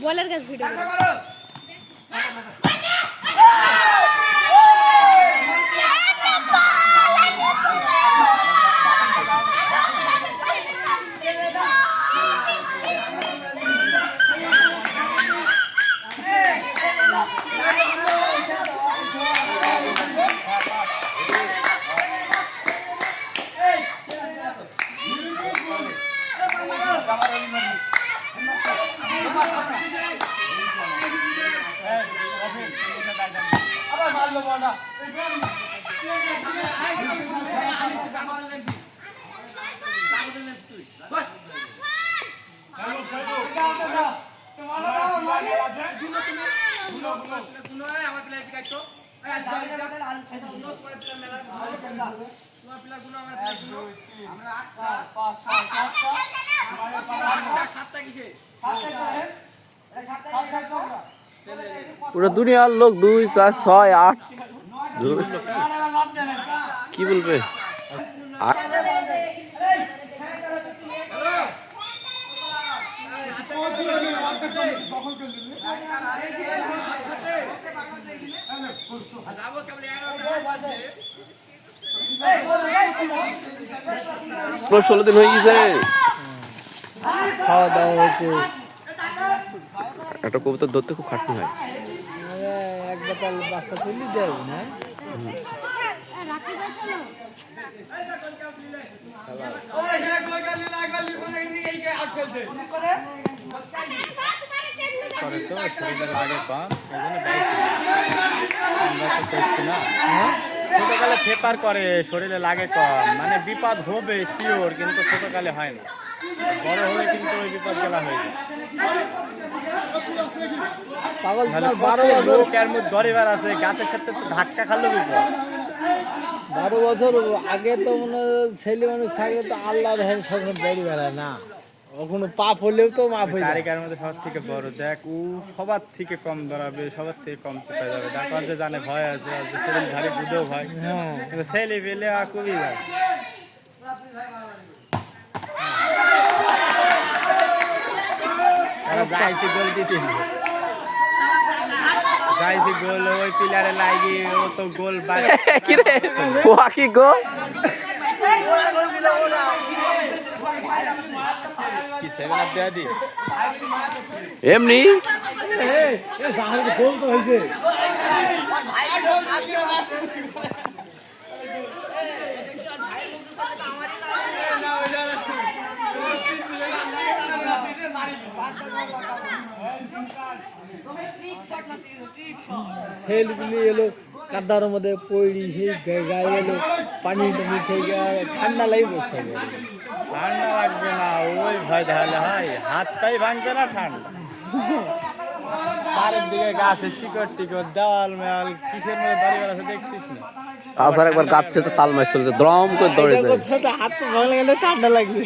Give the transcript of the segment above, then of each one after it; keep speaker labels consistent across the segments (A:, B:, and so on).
A: বলার কাছে ভিডিও
B: পুরো দুনিয়ার লোক 2 4 6 8 কি বলবে পুরো 16 দিন হয়ে গেছে
C: খাওয়া দাওয়া হয়েছে।
B: একটা কবুতর ধরতে খুব খাটনি হয়।
C: একবার তাহলে বাচ্চা তুলি দেয় না
D: ছোটকালে ফেপার করে শরীরে লাগে কম, মানে বিপদ হবে শিওর, কিন্তু ছোটকালে হয় না, বড় হলে কিন্তু ওই বিপদ গেলা হয়ে যায়।
C: পাগল
D: লোক এর মধ্যে দরিবার আছে, গাছের সাথে তো ধাক্কা খালো বিপদ।
C: 12 বছর আগে তো মনে ছেলে মানুষ থাকলে তো আল্লাহর সঙ্গে বেরিয়ে বেড়ায় না, কখনো পাপ হলেও তো মাফ হয়ে যায়।
D: তারিখের মধ্যে সবার থেকে বড়, দেখ ও সবার থেকে কম ধরাবে, সবার থেকে কম চেপে যাবে, তারপর যে জানে ভয় আছে, যে শরীর ধারে বুঝেও ভয়, কিন্তু ছেলে পেলে আর খুবই যায়। যাইছে গোল দিতে, যাইছে গোল ওই পিলারে লাগি, ও তো গোল
B: কি রে ওয়া কি গোল
D: কি 7 আপ দেয়া দি
B: এমনি
C: গোল তো হয়েছে। ছেলেগুলি এলো কাদার মধ্যে পড়ি, সেই গায়ে এলো পানি টানি থেকে ঠান্ডা লাগে বসতে হবে।
D: ঠান্ডা লাগবে না, ওই ভয় তাহলে হয়, হাতটাই ভাঙবে না ঠান্ডা। চারিদিকে গাছে শিকড় টিকড়, দেওয়াল মেয়াল, কিসের মধ্যে দাঁড়িয়ে আছে দেখছিস না?
B: তাছাড়া একবার গাছে তো তাল মাছ চলছে, দ্রম করে দৌড়ে যায়।
C: হাত তো ভাঙলে গেলে ঠান্ডা লাগবে।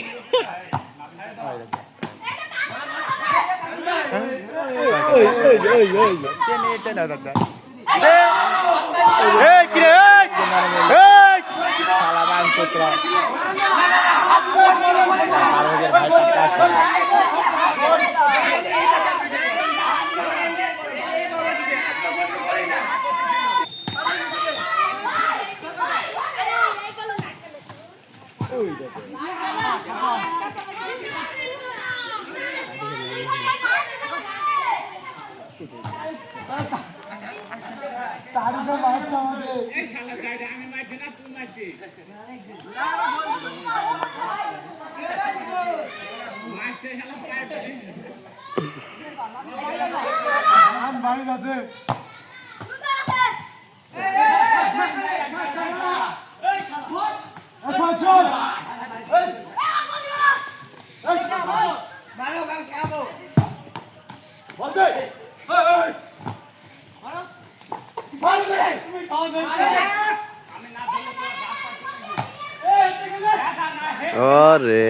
B: আরে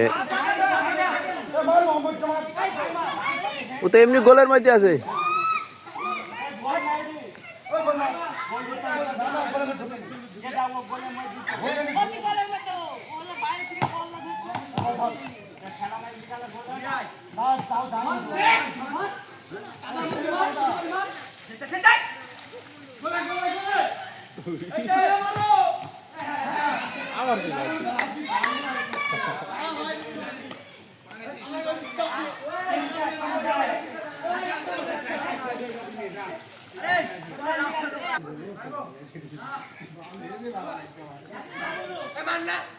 B: ও তো এমনি গোলের মধ্যে আছে।
A: Emang